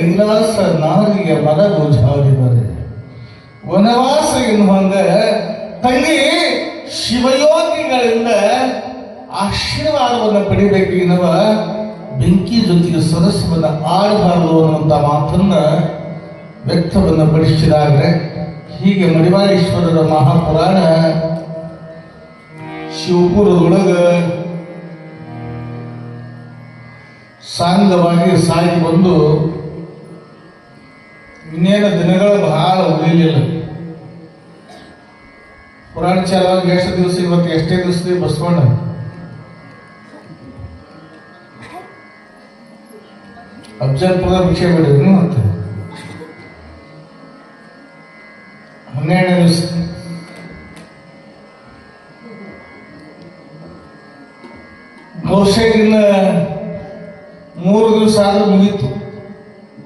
ಕೈಲಾಸ ನಾರಿಗೆ ಮರವು ಜಾರಿದರೆ ವನವಾಸ ಎನ್ನುವಂಗ ತಂಗಿ ಶಿವಯೋಗಿಗಳಿಂದ ಆಶೀರ್ವಾದವನ್ನು ಪಡಿಬೇಕು ಎನ್ನುವ ಬೆಂಕಿ ಜೊತೆಗೆ ಸರಸ್ವನ್ನ ಆಡಬಾರದು ಅನ್ನುವಂಥ ಮಾತನ್ನ ವ್ಯಕ್ತವನ್ನು ಪಡಿಸಿದಾಗ್ರೆ ಹೀಗೆ ಮಡಿವಾಳೇಶ್ವರರ ಮಹಾಪುರಾಣ ಶಿವಪುರದೊಳಗ ಸಾಂಗವಾಗಿ ಸಾಗಿ ಬಂದು ಇನ್ನೇನು ದಿನಗಳು ಬಹಳ ಉಳಿಲಿಲ್ಲ. ಪುರಾಣ ಚಾಲವಾಗಿ ಎಷ್ಟು ದಿವಸ ಇವತ್ತು ಎಷ್ಟೇ ದಿವಸ ಬಸವಣ್ಣ ಅಫಜಲ್ಪುರ ಭಿಕ್ಷೆ ಬಿಡಿದ್ರಿ ಮತ್ತೆ 12ನೇ ದಿವಸ ಬಹುಶಃ ಇನ್ನು 3 ದಿವಸ ಆದ್ರೂ ಮುಗೀತು.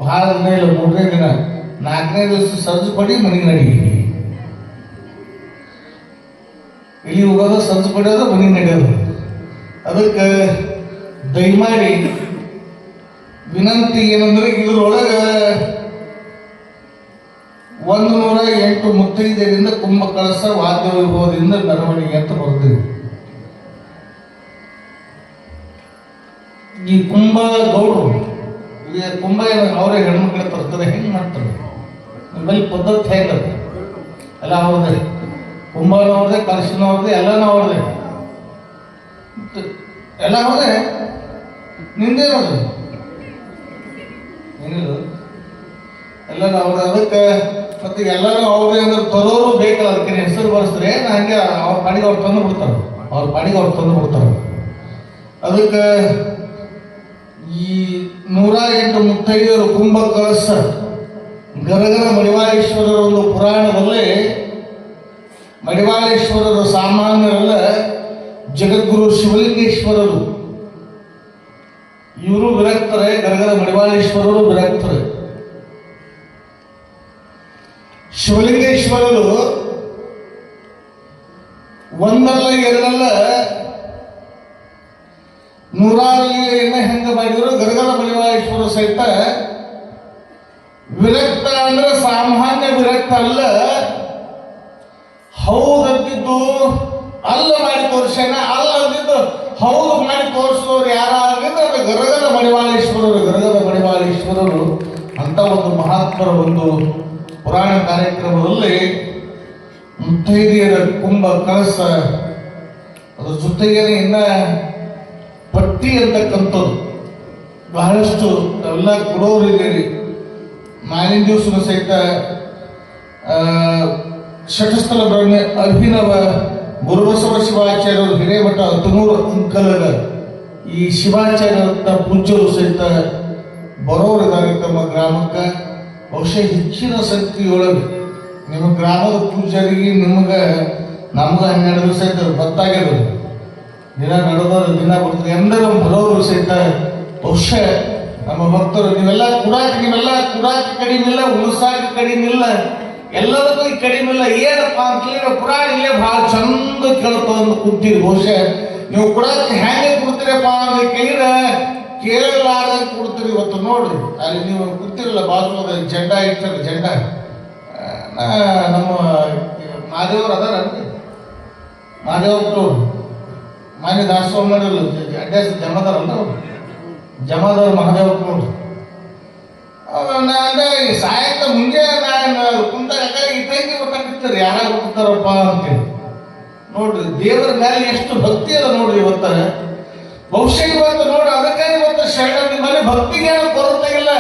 ಬಹಳ ದಿನ ಇಲ್ಲ, 3ನೇ ದಿನ 4ನೇ ದಿವಸ ಸಜ್ಜು ಪಡಿ ಮನೆಗೆ ನಡಿ. ಇಲ್ಲಿ ಹೋಗೋದು ಸಜ್ಜು ಪಡೆಯೋದು ಮನೆಗೆ ನಡೆಯೋದು. ಅದಕ್ಕೆ ದಯಮಾಡಿ ವಿನಂತಿ ಏನಂದ್ರೆ ಇದ್ರೊಳಗೆ 108 ಮುತ್ತೈದೆಯರಿಂದ ಕುಂಭ ಕಳಸ ವಾದ್ಯ ವೈಭವದಿಂದ ಮೆರವಣಿಗೆ ಅಂತ ಬರ್ತೀವಿ. ಈ ಕುಂಭ ಗೌಡರು ಕುಂಭ ಅವರೇ ಹೆಣ್ಮಕ್ಳು ತರ್ತಾರೆ. ಹೆಂಗೆ ಮಾಡ್ತಾರೆ ನಿಮ್ಮಲ್ಲಿ ಪದ್ಧತಿ ಹೇಗದ ಎಲ್ಲ ಅವ್ರದೇ, ಕುಂಭನೂ ಅವ್ರದೇ, ಕಲಶನೂ ಅವ್ರದೇ, ಎಲ್ಲನೂ ಅವ್ರದೇ, ಎಲ್ಲ ಅವ್ರದೇ. ನಿಂದೇನದು ಏನಿಲ್ಲ, ಎಲ್ಲರೂ ಅವ್ರದೇ. ಅದಕ್ಕೆ ಮತ್ತೆ ಎಲ್ಲರೂ ಅವ್ರದೇ ಅಂದ್ರೆ ತರೋರು ಬೇಕಲ್ಲ, ಅದಕ್ಕೆ ಹೆಸರು ಬರ್ಸ್ತಾರೆ. ಹಂಗೆ ಅವ್ರ ಪಾಡಿಗೆ ಅವ್ರು ತಂದು ಬಿಡ್ತಾರೆ, ಅವ್ರ ಪಾಡಿಗೆ ಅವ್ರು ತಂದು ಬಿಡ್ತಾರೆ. ಅದಕ್ಕೆ ಈ 108 ಮುತ್ತೈದೆಯರು ಕುಂಭ ಕಳಸ ಗರಗರ ಮಡಿವಾಳೇಶ್ವರರ ಒಂದು ಪುರಾಣದಲ್ಲಿ ಮಡಿವಾಳೇಶ್ವರರು ಸಾಮಾನ್ಯರಲ್ಲ, ಜಗದ್ಗುರು ಶಿವಲಿಂಗೇಶ್ವರರು ಇವರು ವಿರಕ್ತರೆ, ಗರಗರ ಮಡಿವಾಳೇಶ್ವರರು ವಿರಕ್ತರೆ. ಶಿವಲಿಂಗೇಶ್ವರರು ಒಂದಲ್ಲ ಎರಡಲ್ಲ 106 ಹೆಂಗ ಮಾಡಿದ್ರು. ಗರಗರ ಮಡಿವಾಳೇಶ್ವರ ಸಹಿತ ವಿರಕ್ತ ಅಂದ್ರೆ ಸಾಮಾನ್ಯ ವಿರಕ್ತ ಅಲ್ಲ, ಹೌದಂತಿದ್ದು ಅಲ್ಲ ಮಾಡಿ ತೋರ್ಸೇನ, ಅಲ್ಲ ಅಂದಿದ್ದು ಹೌದು ಮಾಡಿ ತೋರಿಸಿದವ್ರು ಯಾರಾಗಿದ್ರೆ ಅದು ಗರಗರ ಮಡಿವಾಳೇಶ್ವರರು. ಗರಗರ ಮಡಿವಾಳೇಶ್ವರರು ಅಂತ ಒಂದು ಮಹಾತ್ಮರ ಒಂದು ಪುರಾಣ ಕಾರ್ಯಕ್ರಮದಲ್ಲಿ ಮುತ್ತೈದೆಯರ ಕುಂಭ ಕಳಸ, ಅದ್ರ ಜೊತೆಗೇನೆ ಇನ್ನ ಪಟ್ಟಿ ಅಂತಕ್ಕಂಥದ್ದು ಬಹಳಷ್ಟು ಎಲ್ಲ ಕೊಡೋರಿದ್ದೀರಿ. ಮಾಲಿನ ದಿವಸ ಸಹಿತ ಶಟಸ್ಥಲ ಬ್ರಹ್ಮೆ ಅಭಿನವ ಗುರುಬಸವ ಶಿವಾಚಾರ್ಯರು ಹಿರೇಮಠ 19 ಅಂಕಲದ ಈ ಶಿವಾಚಾರ್ಯರಂತ ಪೂಜ್ಯರು ಸಹಿತ ಬರೋರಿದ್ದಾರೆ ತಮ್ಮ ಗ್ರಾಮಕ್ಕೆ. ಬಹುಶಃ ಹೆಚ್ಚಿನ ಸಂಖ್ಯೆಯೊಳಗೆ ನಿಮ್ಮ ಗ್ರಾಮದ ಪೂಜ್ಯರಿಗೆ ನಿಮ್ಗೆ ನಮ್ಗೆ 12 ದಿವಸ ಸಹಿತ ಗೊತ್ತಾಗ್ಯದ. ದಿನ ನಡೆದವರು ದಿನ ಬರ್ತಾರೆ ಎಲ್ಲರೂ ಬರೋರು ಸಹಿತ. ಬಹುಶಃ ನಮ್ಮ ಭಕ್ತರು ನೀವೆಲ್ಲ ಕುಡಾಕ ಕಡಿಮೆ ಇಲ್ಲ, ಉಳಿಸಾಕ ಕಡಿಮೆ ಇಲ್ಲ, ಎಲ್ಲದಕ್ಕೂ ಈ ಕಡಿಮೆ ಇಲ್ಲ. ಏನಪ್ಪ ಅಂತ ಪುರಾಣ ಇಲ್ಲೇ ಭಾಳ ಚಂದ ಕೇಳ್ತದಂದು ಕುಂತೀರಿ. ಬಹುಶಃ ನೀವು ಕುಡಾಕ ಹೆಂಗೆ ಕೊಡ್ತೀರಪ್ಪ ಅಂದ್ರೆ ಕೇಳಲಾರ್ದಂಗೆ ಕೊಡ್ತೀರಿ. ಇವತ್ತು ನೋಡ್ರಿ ಅಲ್ಲಿ ನೀವು ಕೂತಿರಲ್ಲ, ಬಾಜುದ ಜೆಂಡಾ ಇರ್ತಾರೆ, ಜೆಂಡಾ ನಮ್ಮ ಮಹಾದೇವರು ಅದಾರ, ಮಹಾದೇವರು ಮಾನ್ಯ ದಾಸೋಹ ಮಾಡಿರಲ್ಲ, ಅಡ್ಯಾಸ ಜಮಾದಾರಲ್ಲ, ಜಮಾದವ್ರು ಮಹಾದೇವ್ರು ನೋಡ್ರಿ. ಅಂದ್ರೆ ಸಾಯಂಕಾಲ ಮುಂಜೆ ನಾನು ಕುಂತಾಗ ಇಟ್ಟಂಗೆ ಗೊತ್ತಾಗ್ತಿರ್ತಾರೆ ಯಾರಾಗ ಹೋಗ್ತಾರಪ್ಪ ಅಂತೇಳಿ. ನೋಡ್ರಿ ದೇವರ ಮೇಲೆ ಎಷ್ಟು ಭಕ್ತಿ ಅದ ನೋಡ್ರಿ ಇವತ್ತ. ಬಹುಶಃ ಇವತ್ತು ನೋಡ್ರಿ ಅದಕ್ಕೆ ಇವತ್ತು ಶರಣ ನಿಮ್ಮಲ್ಲಿ ಭಕ್ತಿಗೆ ಕೊರತೆ ಇಲ್ಲ,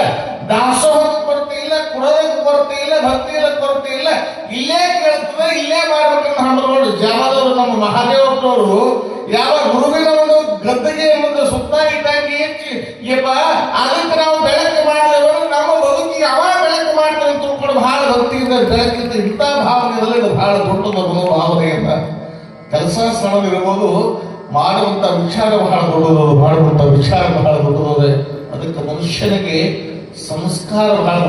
ದಾಸೋಹಕ್ಕೆ ಕೊರತೆ ಇಲ್ಲ, ಕುಡೋದಕ್ಕೆ ಕೊರತೆ ಇಲ್ಲ, ಭಕ್ತಿಗೆ ಕೊರತೆ ಇಲ್ಲ. ಇಲ್ಲೇ ಕೇಳ್ತದೆ, ಇಲ್ಲೇ ಮಾಡ್ಬೇಕಂತ ಹಂಡ್ರು ನೋಡ್ರಿ. ಜಾಮದವರು ನಮ್ಮ ಮಹಾದೇವರವರು ಯಾವ ಗುರುವಿನ ಒಂದು ಗದ್ದೆಗೆ ಒಂದು ಸುತ್ತ ಇಟ್ಟಂಗೆ ಹೆಚ್ಚಿ ಯಪ್ಪ ಅದಕ್ಕೆ ನಾವು ಬೆಳಕು ಮಾಡಿದವರು ನಮ್ಮ ಬದುಕಿಗೆ ಅವ ಬೆಳಕು ಮಾಡ್ತಾರೆ ಅಂತ ತಿಳ್ಕೊಂಡು ಬಹಳ ಭಕ್ತಿಯಿಂದ ಬೆಳಕಿಂದ ಇಂಥ ಭಾವನೆಯಲ್ಲಿ ಇದು ಬಹಳ ದೊಡ್ಡದ ಮನೋಭಾವನೆಯಿಂದ ಕೆಲಸ ಸ್ಥಳವಿರ್ಬೋದು. ಮಾಡುವಂಥ ವಿಚಾರ ಬಹಳ ದೊಡ್ಡದು, ಮಾಡುವಂಥ ವಿಚಾರ ಬಹಳ ದೊಡ್ಡದು. ಅದಕ್ಕೆ ಮನುಷ್ಯನಿಗೆ ಸಂಸ್ಕಾರ ಬಹಳ